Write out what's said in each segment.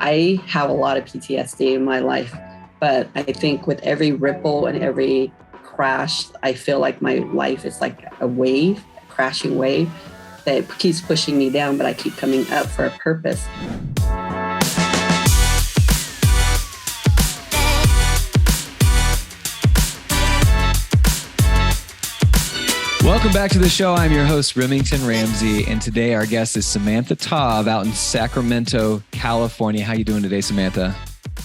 I have a lot of PTSD in my life, but I think with every ripple and every crash, I feel like my life is like a wave, a crashing wave that keeps pushing me down, but I keep coming up for a purpose. Welcome back to the show. I'm your host, Remington Ramsey, and today our guest is Samantha Tov out in Sacramento, California. How you doing today, Samantha?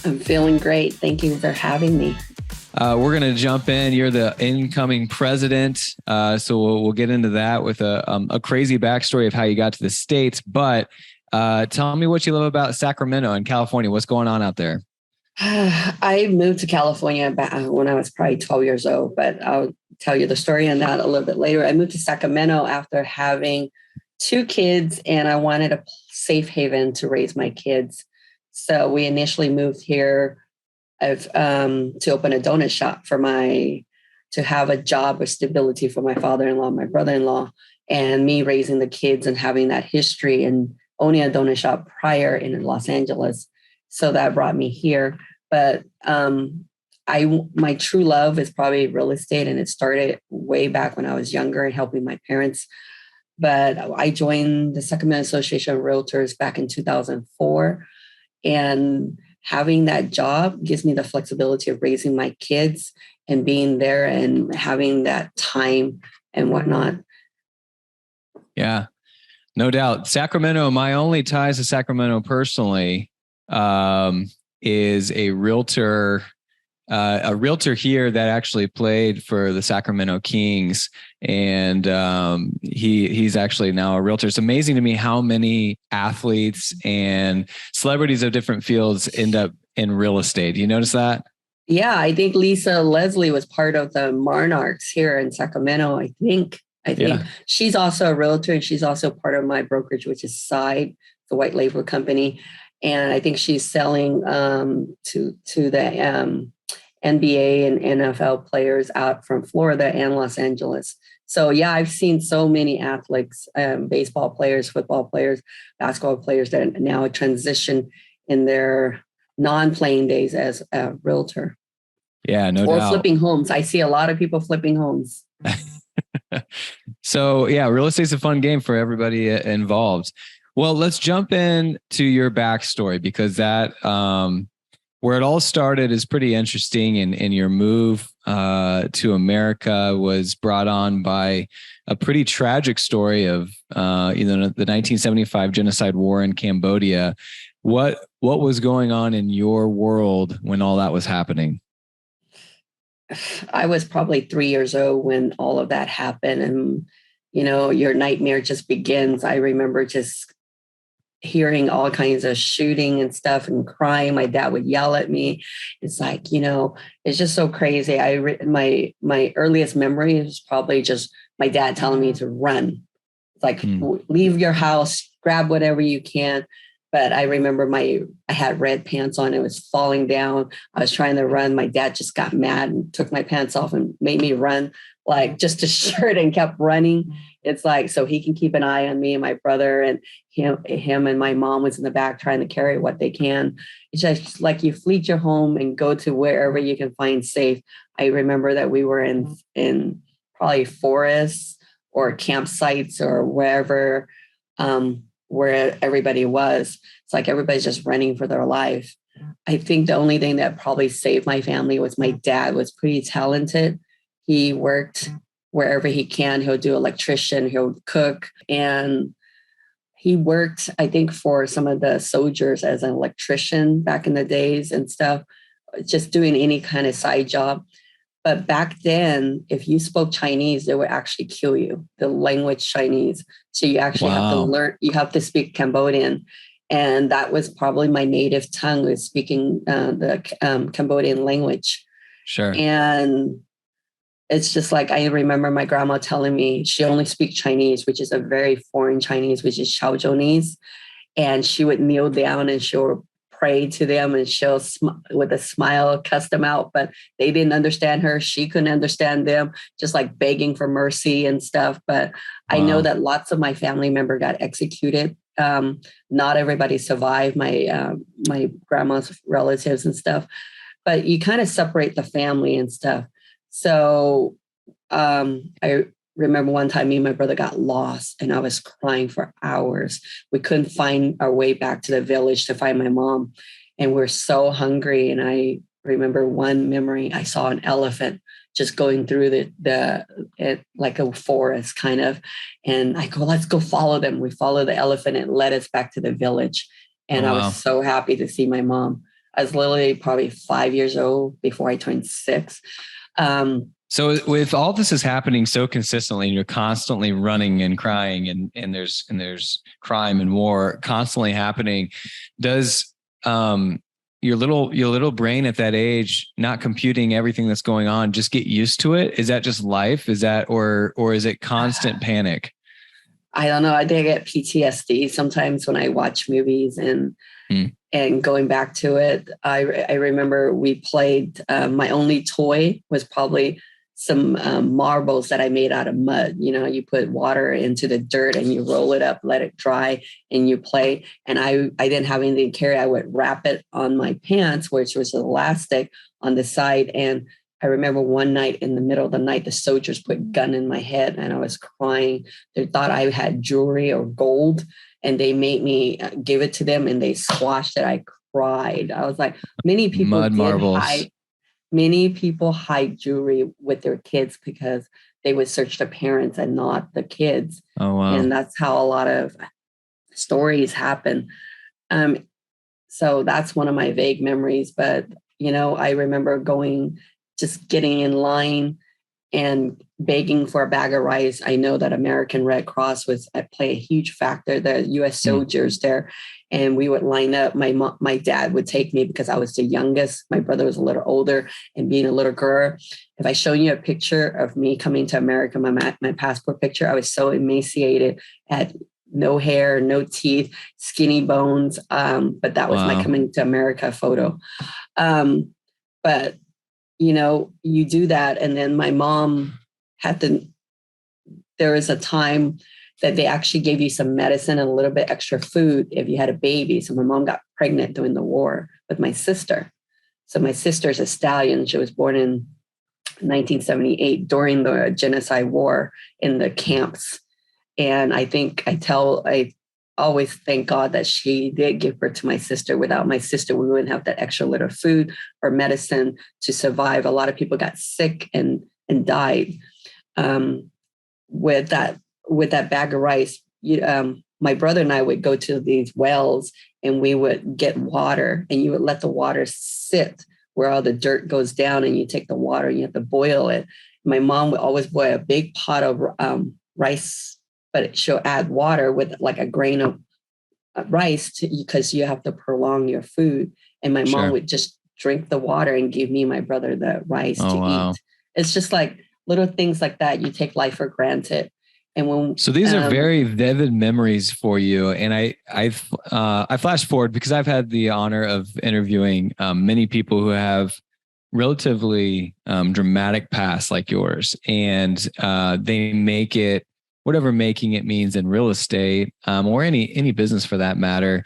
I'm feeling great. Thank you for having me. We're going to jump in. You're the incoming president, so we'll get into that with a crazy backstory of how you got to the States. But tell me what you love about Sacramento and California. What's going on out there? I moved to California when I was probably 12 years old, but I'll tell you the story on that a little bit later. I moved to Sacramento after having 2 kids, and I wanted a safe haven to raise my kids. So we initially moved here to open a donut shop to have a job with stability for my father-in-law, my brother-in-law, and me raising the kids and having that history and owning a donut shop prior in Los Angeles. So that brought me here. But my true love is probably real estate, and it started way back when I was younger and helping my parents. But I joined the Sacramento Association of Realtors back in 2004, and having that job gives me the flexibility of raising my kids and being there and having that time and whatnot. Yeah, no doubt. Sacramento, my only ties to Sacramento personally is a realtor here that actually played for the Sacramento Kings. And he's actually now a realtor. It's amazing to me how many athletes and celebrities of different fields end up in real estate. You notice that? Yeah, I think Lisa Leslie was part of the Monarchs here in Sacramento. I think yeah. She's also a realtor, and she's also part of my brokerage, which is Side, the white label company. And I think she's selling to the NBA and NFL players out from Florida and Los Angeles. So yeah, I've seen so many athletes, baseball players, football players, basketball players that now transition in their non-playing days as a realtor. Yeah, no doubt. Or flipping homes. I see a lot of people flipping homes. So yeah, real estate's a fun game for everybody involved. Well, let's jump in to your backstory, because that where it all started is pretty interesting. And your move to America was brought on by a pretty tragic story of the 1975 genocide war in Cambodia. What was going on in your world when all that was happening? I was probably 3 years old when all of that happened, and your nightmare just begins. I remember just hearing all kinds of shooting and stuff and crying. My dad would yell at me. It's like, it's just so crazy. My earliest memory is probably just my dad telling me to run. It's like, leave your house, grab whatever you can. But I remember I had red pants on. It was falling down. I was trying to run. My dad just got mad and took my pants off and made me run, like just a shirt, and kept running. It's like, so he can keep an eye on me and my brother, and him and my mom was in the back trying to carry what they can. It's just like you flee your home and go to wherever you can find safe. I remember that we were in probably forests or campsites or wherever, where everybody was. It's like everybody's just running for their life. I think the only thing that probably saved my family was my dad was pretty talented. He worked wherever he can. He'll do electrician, he'll cook. And he worked, I think, for some of the soldiers as an electrician back in the days and stuff, just doing any kind of side job. But back then, if you spoke Chinese, they would actually kill you, the language Chinese. So you actually have to learn, you have to speak Cambodian. And that was probably my native tongue, was speaking the Cambodian language. Sure. And it's just like, I remember my grandma telling me she only speaks Chinese, which is a very foreign Chinese, which is Chaozhounese. And she would kneel down and she'll pray to them, and she'll with a smile cuss them out, but they didn't understand her. She couldn't understand them, just like begging for mercy and stuff. But I know that lots of my family members got executed Not everybody survived, my grandma's relatives and stuff, but you kind of separate the family and stuff. So I remember one time me and my brother got lost and I was crying for hours. We couldn't find our way back to the village to find my mom. And we're so hungry. And I remember one memory, I saw an elephant just going through like a forest kind of. And I go, let's go follow them. We follow the elephant and it led us back to the village. And I was so happy to see my mom. I was literally probably 5 years old before I turned 6. So with all this is happening so consistently and you're constantly running and crying and there's crime and war constantly happening, does your little brain at that age, not computing everything that's going on, just get used to it? Is that just life? Is that, or is it constant panic? I don't know. I think I get PTSD sometimes when I watch movies and going back to it. I remember we played, my only toy was probably some marbles that I made out of mud. You know, you put water into the dirt and you roll it up, let it dry, and you play. And I didn't have anything to carry. I would wrap it on my pants, which was elastic on the side. And I remember one night in the middle of the night, the soldiers put a gun in my head and I was crying. They thought I had jewelry or gold and they made me give it to them and they squashed it. I cried. I was like, many people mud marbles. Many people hide jewelry with their kids because they would search the parents and not the kids. Oh, wow. And that's how a lot of stories happen. So that's one of my vague memories. But, you know, I remember just getting in line and begging for a bag of rice. I know that American Red Cross was play a huge factor, the U.S. soldiers there. And we would line up. My dad would take me because I was the youngest. My brother was a little older. And being a little girl, if I show you a picture of me coming to America, my passport picture, I was so emaciated, had no hair, no teeth, skinny bones. But that was my coming to America photo. But, you know, you do that. And then my mom there was a time that they actually gave you some medicine and a little bit extra food if you had a baby. So my mom got pregnant during the war with my sister. So my sister's a stallion. She was born in 1978 during the genocide war in the camps. And I always thank God that she did give birth to my sister. Without my sister, we wouldn't have that extra little food or medicine to survive. A lot of people got sick and died. With that bag of rice, my brother and I would go to these wells and we would get water and you would let the water sit where all the dirt goes down and you take the water and you have to boil it. My mom would always boil a big pot of rice, but she'll add water with like a grain of rice because you have to prolong your food. And my mom would just drink the water and give me and my brother the rice to eat. It's just like little things like that. You take life for granted. So these are very vivid memories for you. And I flash forward because I've had the honor of interviewing many people who have relatively dramatic past like yours. And they make it, whatever making it means in real estate or any business for that matter.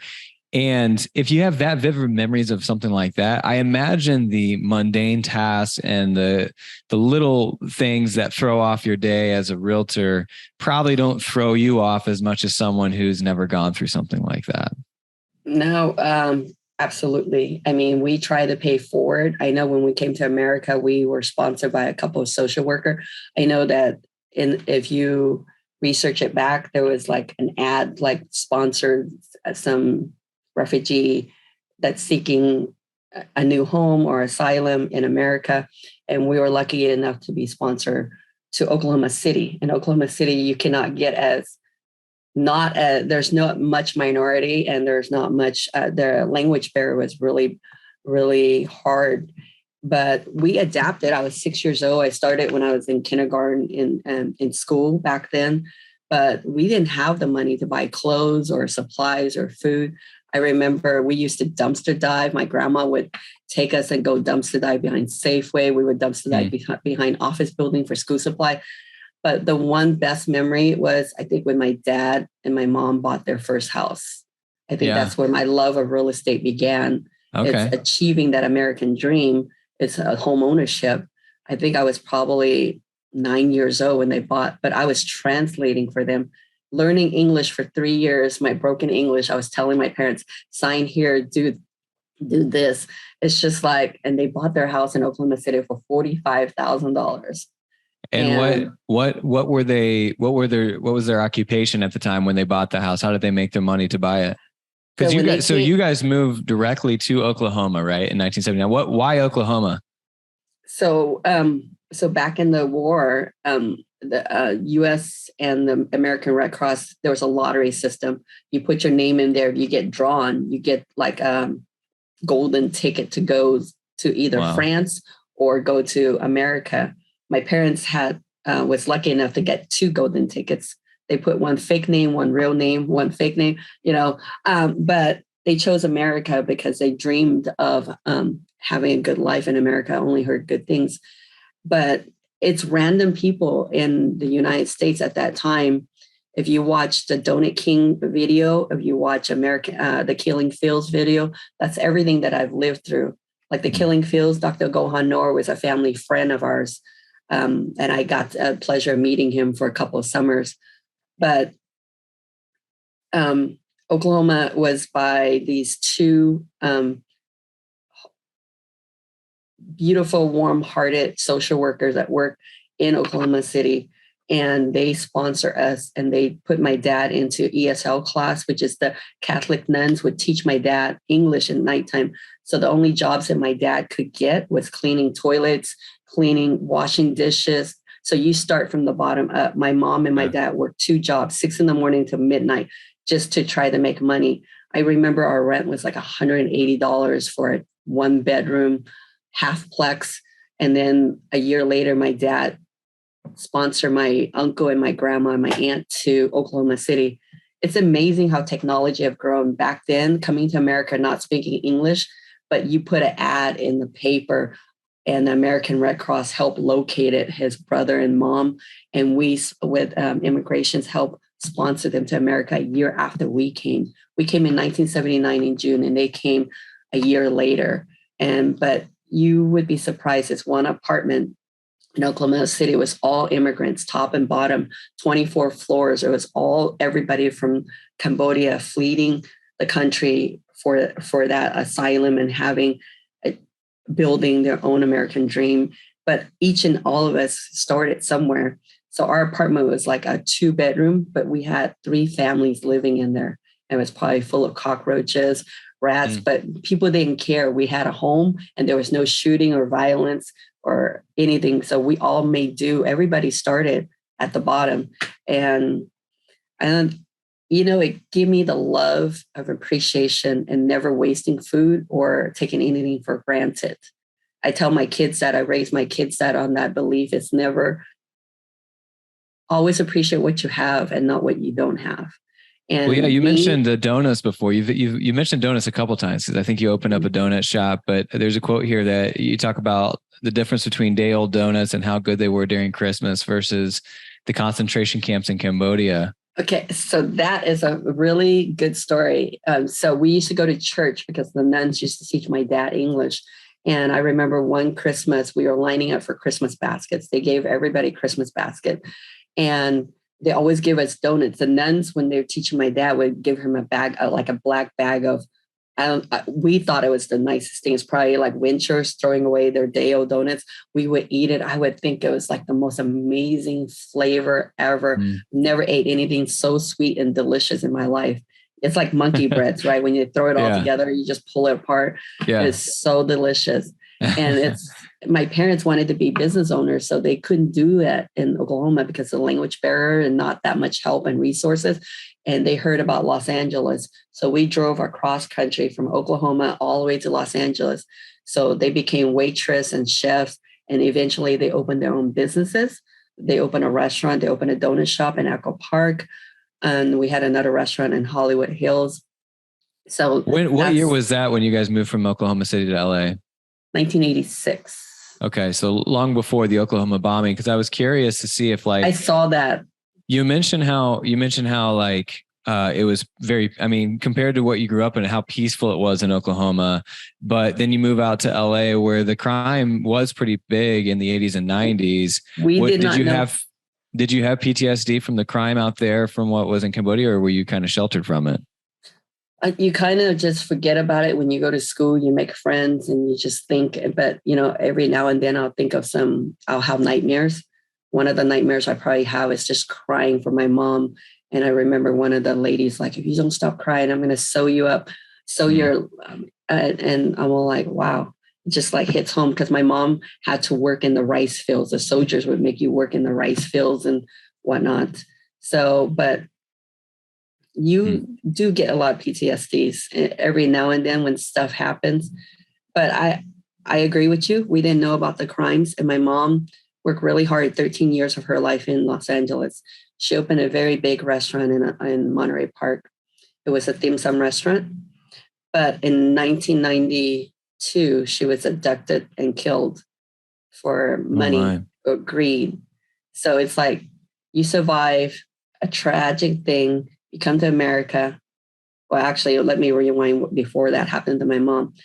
And if you have that vivid memories of something like that, I imagine the mundane tasks and the little things that throw off your day as a realtor probably don't throw you off as much as someone who's never gone through something like that. No, absolutely. I mean, we try to pay forward. I know when we came to America, we were sponsored by a couple of social workers. I know that if you research it back, there was like an ad like sponsored some refugee that's seeking a new home or asylum in America. And we were lucky enough to be sponsored to Oklahoma City. In Oklahoma City, you cannot get there's not much minority and there's not much, the language barrier was really, really hard. But we adapted. I was 6 years old. I started when I was in kindergarten in school back then, but we didn't have the money to buy clothes or supplies or food. I remember we used to dumpster dive. My grandma would take us and go dumpster dive behind Safeway. We would dumpster dive behind office building for school supply. But the one best memory was, I think, when my dad and my mom bought their first house. I think that's where my love of real estate began. Okay. It's achieving that American dream. It's a home ownership. I think I was probably 9 years old when they bought, but I was translating for them, learning English for 3 years, my broken English. I was telling my parents, sign here, do this. It's just like, and they bought their house in Oklahoma City for $45,000. And what was their occupation at the time when they bought the house? How did they make their money to buy it? Because you guys moved directly to Oklahoma, right? In 1979. Why Oklahoma? So back in the war, the U.S. and the American Red Cross, there was a lottery system. You put your name in there, you get drawn, you get like a golden ticket to go to either France or go to America. My parents was lucky enough to get 2 golden tickets. They put one fake name, one real name, one fake name, but they chose America because they dreamed of having a good life in America. I only heard good things. But it's random people in the United States at that time. If you watch the Donut King video, if you watch the Killing Fields video, that's everything that I've lived through. Like the Killing Fields, Dr. Gohan Noor was a family friend of ours. And I got a pleasure of meeting him for a couple of summers. But Oklahoma was by these 2 beautiful, warm-hearted social workers that work in Oklahoma City. And they sponsor us, and they put my dad into ESL class, which is the Catholic nuns would teach my dad English at nighttime. So the only jobs that my dad could get was cleaning toilets, washing dishes. So you start from the bottom up. My mom and my dad worked 2 jobs, 6 a.m. to midnight, just to try to make money. I remember our rent was like $180 for a 1-bedroom, half-plex. And then a year later, my dad sponsored my uncle and my grandma and my aunt to Oklahoma City. It's amazing how technology have grown. Back then, coming to America, not speaking English, but you put an ad in the paper, and the American Red Cross helped locate it, his brother and mom. And we, with immigration's help, sponsored them to America a year after we came. We came in 1979 in June, and they came a year later. But you would be surprised. It's one apartment in Oklahoma City. It was all immigrants, top and bottom, 24 floors. It was everybody from Cambodia fleeing the country for that asylum and building their own American dream. But each and all of us started somewhere. So our apartment was like a 2-bedroom, but we had 3 families living in there. It was probably full of cockroaches, rats, but people didn't care. We had a home, and there was no shooting or violence or anything. So we all made do. Everybody started at the bottom. And it gave me the love of appreciation and never wasting food or taking anything for granted. I tell my kids that, I raise my kids that on that belief. It's never, always appreciate what you have and not what you don't have. And you mentioned the donuts before. You mentioned donuts a couple of times, because I think you opened up a donut shop. But there's a quote here that you talk about the difference between day-old donuts and how good they were during Christmas versus the concentration camps in Cambodia. Okay, so that is a really good story. So we used to go to church because the nuns used to teach my dad English. And I remember one Christmas, we were lining up for Christmas baskets. They gave everybody Christmas basket. And they always give us donuts. The nuns, when they were teaching my dad, would give him a bag, like a black bag of, we thought it was the nicest thing. It's probably like Winchers throwing away their day-old donuts. We would eat it. I would think it was like the most amazing flavor ever. Never ate anything so sweet and delicious in my life. It's like monkey breads, right? When you throw it all together, you just pull it apart. Yeah. It's so delicious. And my parents wanted to be business owners, so they couldn't do that in Oklahoma because of the language barrier and not that much help and resources. And they heard about Los Angeles. So we drove across country from Oklahoma all the way to Los Angeles. So they became waitress and chefs, and eventually they opened their own businesses. They opened a restaurant, they opened a donut shop in Echo Park, and we had another restaurant in Hollywood Hills. So what year was that when you guys moved from Oklahoma City to LA? 1986. Okay. So long before the Oklahoma bombing, because I was curious to see if I like saw that. you mentioned how like it was very, I mean, compared to what you grew up in, how peaceful it was in Oklahoma, but then you move out to LA where the crime was pretty big in the 80s and 90s. We What did not know. did you have PTSD from the crime out there from what was in Cambodia, or were you kind of sheltered from it? You kind of just forget about it when you go to school, you make friends and you just think, but every now and then I'll have nightmares. One of the nightmares I probably have is just crying for my mom. And I remember one of the ladies like, if you don't stop crying, I'm going to sew you up, sew your, and I'm all like, wow, it just like hits home because my mom had to work in the rice fields. The soldiers would make you work in the rice fields and whatnot. So, but you do get a lot of PTSDs every now and then when stuff happens. But I agree with you. We didn't know about the crimes. And my mom worked really hard 13 years of her life in Los Angeles. She opened a very big restaurant in Monterey Park. It was a dim sum restaurant. But in 1992, she was abducted and killed for money or greed. So it's like you survive a tragic thing. You come to America. Well, actually, let me rewind before that happened to my mom.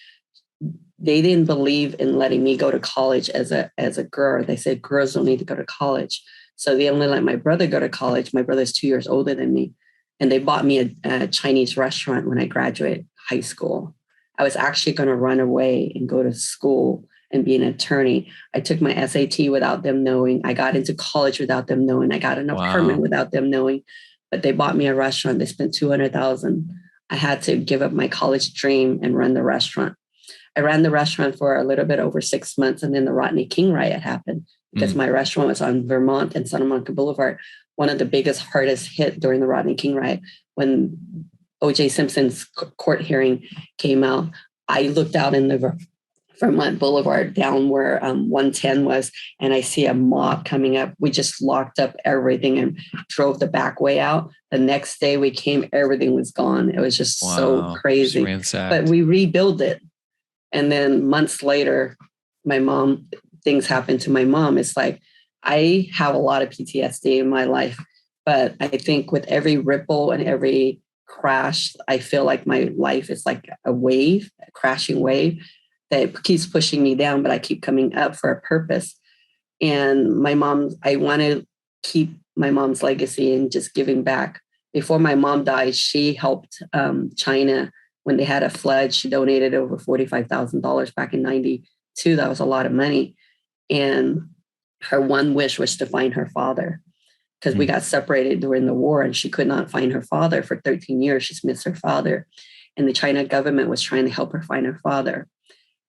They didn't believe in letting me go to college as a girl. They said girls don't need to go to college. So they only let my brother go to college. My brother's 2 years older than me. And they bought me a Chinese restaurant when I graduated high school. I was actually going to run away and go to school and be an attorney. I took my SAT without them knowing. I got into college without them knowing. I got an apartment without them knowing. But they bought me a restaurant. They spent $200,000. I had to give up my college dream and run the restaurant. I ran the restaurant for a little bit over 6 months, and then the Rodney King riot happened because my restaurant was on Vermont and Santa Monica Boulevard, one of the biggest, hardest hit during the Rodney King riot. When O.J. Simpson's court hearing came out, I looked out in the Vermont Boulevard down where 110 was, and I see a mob coming up. We just locked up everything and drove the back way out. The next day we came, everything was gone. It was just so crazy. But we rebuilt it. And then months later, things happened to my mom. It's like, I have a lot of PTSD in my life, but I think with every ripple and every crash, I feel like my life is like a wave, a crashing wave that keeps pushing me down, but I keep coming up for a purpose. And I want to keep my mom's legacy and just giving back. Before my mom died, she helped China when they had a flood. She donated over $45,000 back in 92. That was a lot of money. And her one wish was to find her father because we got separated during the war and she could not find her father for 13 years. She's missed her father. And the China government was trying to help her find her father.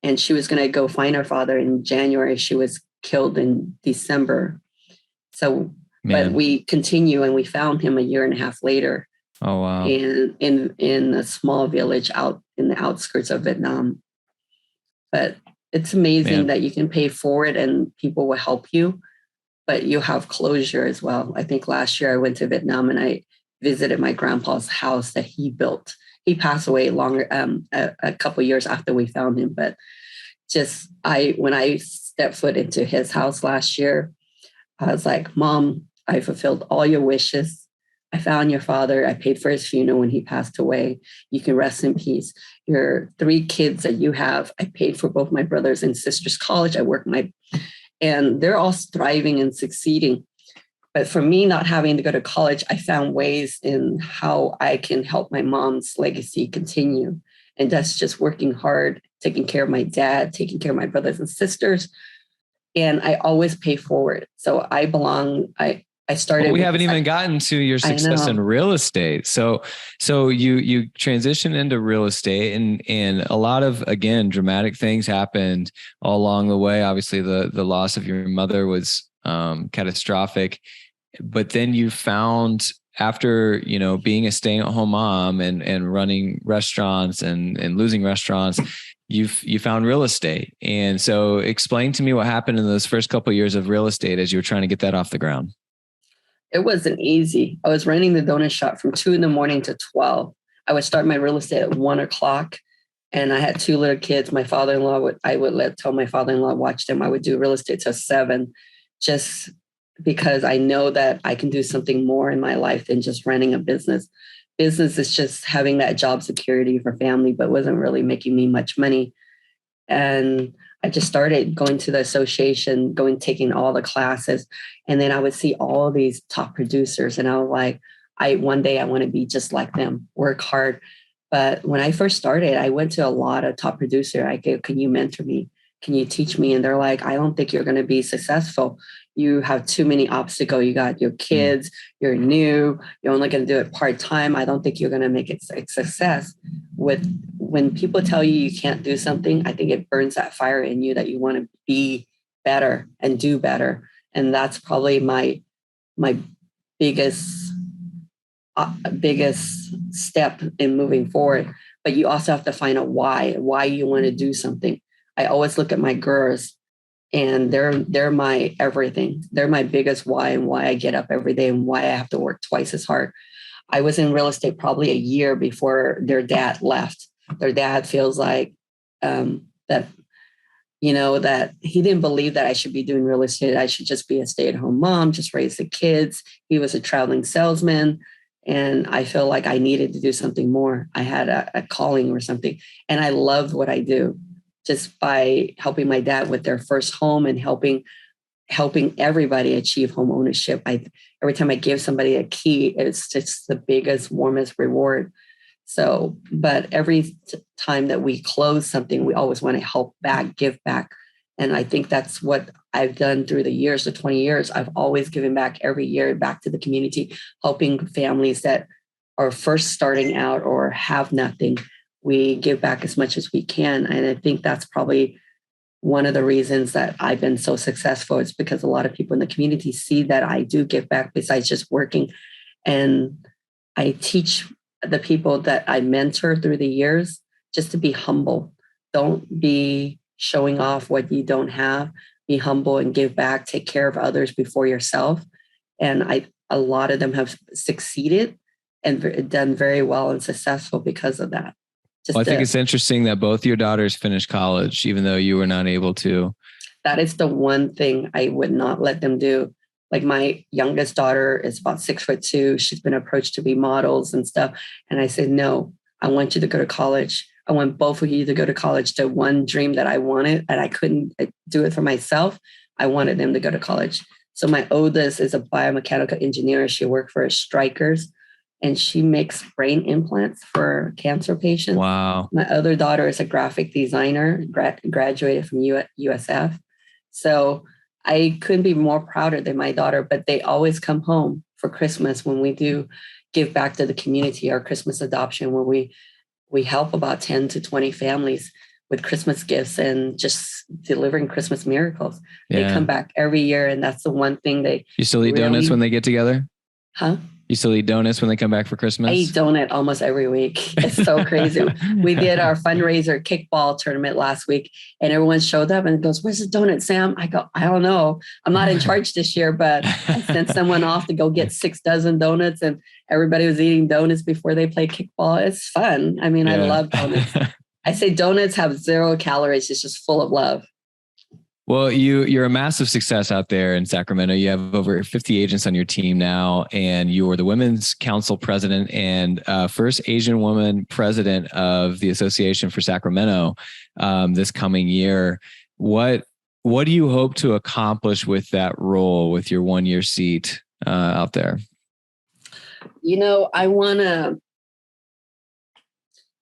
And she was going to go find her father in January. She was killed in December. So, but we continue and we found him a year and a half later. Oh, wow. In a small village out in the outskirts of Vietnam. But it's amazing that you can pay forward and people will help you, but you have closure as well. I think last year I went to Vietnam and I visited my grandpa's house that he built. He passed away a couple of years after we found him. But when I stepped foot into his house last year, I was like, Mom, I fulfilled all your wishes. I found your father. I paid for his funeral when he passed away. You can rest in peace. Your 3 kids that you have, I paid for both my brothers and sisters' college. And they're all thriving and succeeding. But for me, not having to go to college, I found ways in how I can help my mom's legacy continue. And that's just working hard, taking care of my dad, taking care of my brothers and sisters. And I always pay forward. So I started. We haven't even gotten to your success in real estate. So you transitioned into real estate and a lot of, again, dramatic things happened all along the way. Obviously the loss of your mother was catastrophic, but then you found, after, being a stay-at-home mom and running restaurants and losing restaurants, you found real estate. And so explain to me what happened in those first couple of years of real estate as you were trying to get that off the ground. It wasn't easy. I was running the donut shop from 2 a.m. to 12. I would start my real estate at 1 o'clock. And I had two little kids. My father-in-law tell my father-in-law watch them. I would do real estate till 7, just because I know that I can do something more in my life than just running a business. Business is just having that job security for family, but wasn't really making me much money. And I just started going to the association, taking all the classes. And then I would see all these top producers. And I was like, one day I want to be just like them, work hard. But when I first started, I went to a lot of top producer. I go, can you mentor me? Can you teach me? And they're like, I don't think you're going to be successful. You have too many obstacles. You got your kids, you're new, you're only going to do it part-time. I don't think you're going to make it a success. When people tell you you can't do something, I think it burns that fire in you that you want to be better and do better. And that's probably my biggest step in moving forward. But you also have to find out why you want to do something. I always look at my girls, and they're my everything. They're my biggest why, and why I get up every day, and why I have to work twice as hard. I was in real estate probably a year before their dad left. Their dad feels like that he didn't believe that I should be doing real estate. I should just be a stay-at-home mom, just raise the kids. He was a traveling salesman. And I feel like I needed to do something more. I had a calling or something. And I loved what I do, just by helping my dad with their first home and helping everybody achieve home ownership. Every time I give somebody a key, it's just the biggest, warmest reward. So, but every time that we close something, we always want to help back, give back. And I think that's what I've done through the years, the 20 years. I've always given back every year back to the community, helping families that are first starting out or have nothing. We give back as much as we can. And I think that's probably one of the reasons that I've been so successful. It's because a lot of people in the community see that I do give back besides just working. And I teach the people that I mentor through the years just to be humble. Don't be showing off what you don't have. Be humble and give back. Take care of others before yourself. And a lot of them have succeeded and done very well and successful because of that. I think it's interesting that both your daughters finished college, even though you were not able to. That is the one thing I would not let them do. Like, my youngest daughter is about 6'2". She's been approached to be models and stuff. And I said, no, I want you to go to college. I want both of you to go to college. The one dream that I wanted, and I couldn't do it for myself, I wanted them to go to college. So my oldest is a biomechanical engineer. She worked for Strikers, and she makes brain implants for cancer patients. Wow. My other daughter is a graphic designer, graduated from USF. So I couldn't be more prouder than my daughter, but they always come home for Christmas when we do give back to the community, our Christmas adoption, where we help about 10 to 20 families with Christmas gifts and just delivering Christmas miracles. Yeah. They come back every year, and that's the one thing You still eat donuts when they get together? Huh? You still eat donuts when they come back for Christmas? I eat donut almost every week. It's so crazy. We did our fundraiser kickball tournament last week, and everyone showed up and goes, "Where's the donut, Sam?" I go, "I don't know. I'm not in charge this year, but I sent someone off to go get 6 dozen donuts, and everybody was eating donuts before they play kickball. It's fun. I mean, I love donuts. I say donuts have 0 calories. It's just full of love." Well, you're a massive success out there in Sacramento. You have over 50 agents on your team now, and you are the Women's Council president and first Asian woman president of the Association for Sacramento this coming year. What do you hope to accomplish with that role, with your 1-year seat out there? I want to.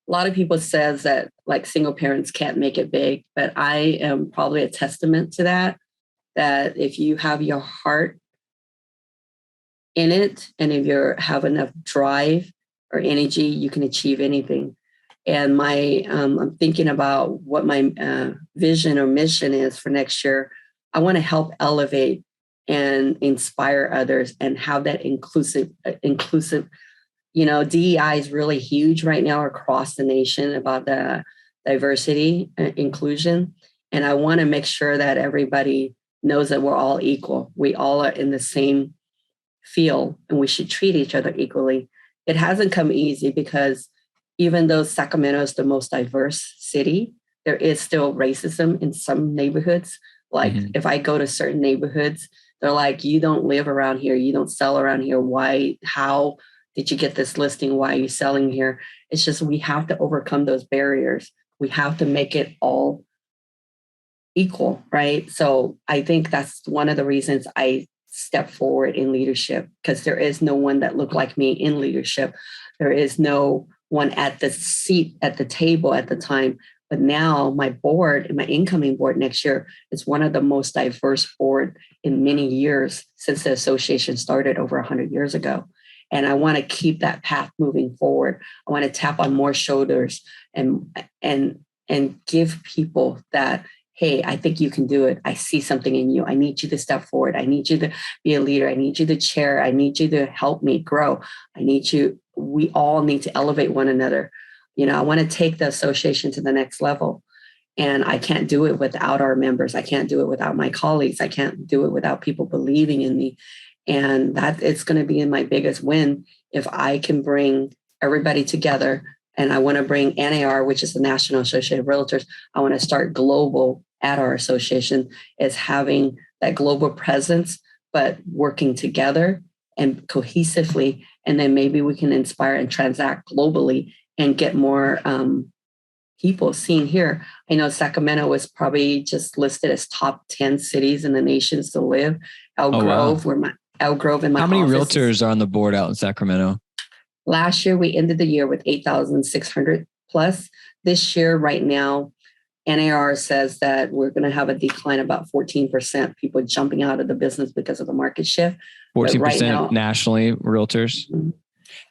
A lot of people says that like single parents can't make it big, but I am probably a testament to that if you have your heart in it, and if you have enough drive or energy, you can achieve anything. And I'm thinking about what my vision or mission is for next year. I want to help elevate and inspire others and have that inclusive. DEI is really huge right now across the nation about the diversity and inclusion. And I want to make sure that everybody knows that we're all equal. We all are in the same field, and we should treat each other equally. It hasn't come easy, because even though Sacramento is the most diverse city, there is still racism in some neighborhoods. Like if I go to certain neighborhoods, they're like, you don't live around here. You don't sell around here. Why? How did you get this listing? Why are you selling here? It's just, we have to overcome those barriers. We have to make it all equal, right? So I think that's one of the reasons I step forward in leadership, because there is no one that looked like me in leadership. There is no one at the seat at the table at the time. But now my board and my incoming board next year is one of the most diverse board in many years since the association started over 100 years ago. And I want to keep that path moving forward. I want to tap on more shoulders and give people that, hey, I think you can do it. I see something in you. I need you to step forward. I need you to be a leader. I need you to chair. I need you to help me grow. We all need to elevate one another. I want to take the association to the next level. And I can't do it without our members. I can't do it without my colleagues. I can't do it without people believing in me. And that it's going to be my biggest win if I can bring everybody together. And I want to bring NAR, which is the National Association of Realtors. I want to start global at our association, is having that global presence, but working together and cohesively. And then maybe we can inspire and transact globally and get more people seen here. I know Sacramento was probably just listed as top 10 cities in the nations to live. Elk Grove and my How many office realtors are on the board out in Sacramento? Last year, we ended the year with 8,600 plus. This year, right now, NAR says that we're going to have a decline about 14%, people jumping out of the business because of the market shift. 14% right now, nationally, realtors? Mm-hmm.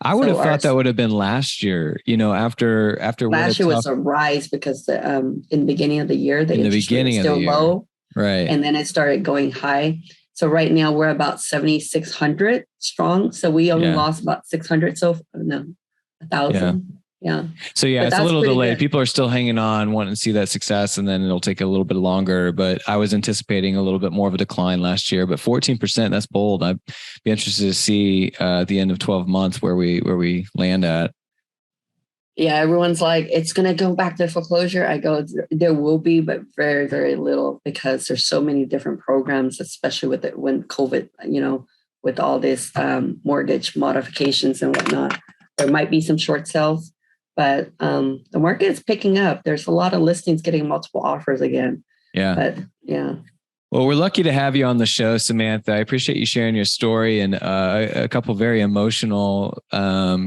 I would have thought that would have been last year, after last year was a rise because in the beginning of the year, the interest rate was still low. Right. And then it started going high. So right now we're about 7,600 strong. So we only lost about 600. 1,000. Yeah. So it's a little delayed. Good. People are still hanging on, wanting to see that success, and then it'll take a little bit longer. But I was anticipating a little bit more of a decline last year. But 14%, that's bold. I'd be interested to see at the end of 12 months where we land at. Yeah, everyone's like, it's going to go back to foreclosure. I go, there will be, but very, very little, because there's so many different programs, especially when COVID, with all this mortgage modifications and whatnot. There might be some short sales. But the market is picking up. There's a lot of listings getting multiple offers again. Yeah. But yeah. Well, we're lucky to have you on the show, Samantha. I appreciate you sharing your story and a couple of very emotional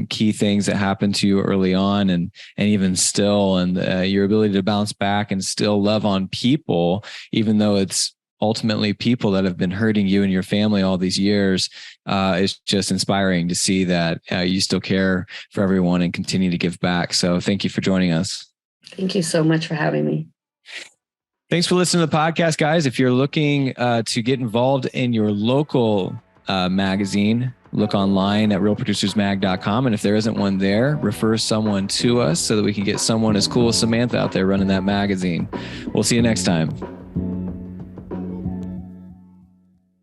key things that happened to you early on and even still, and your ability to bounce back and still love on people, even though it's ultimately people that have been hurting you and your family all these years. It's just inspiring to see that you still care for everyone and continue to give back. So thank you for joining us. Thank you so much for having me. Thanks for listening to the podcast, guys. If you're looking to get involved in your local magazine, look online at realproducersmag.com. And if there isn't one there, refer someone to us so that we can get someone as cool as Samantha out there running that magazine. We'll see you next time.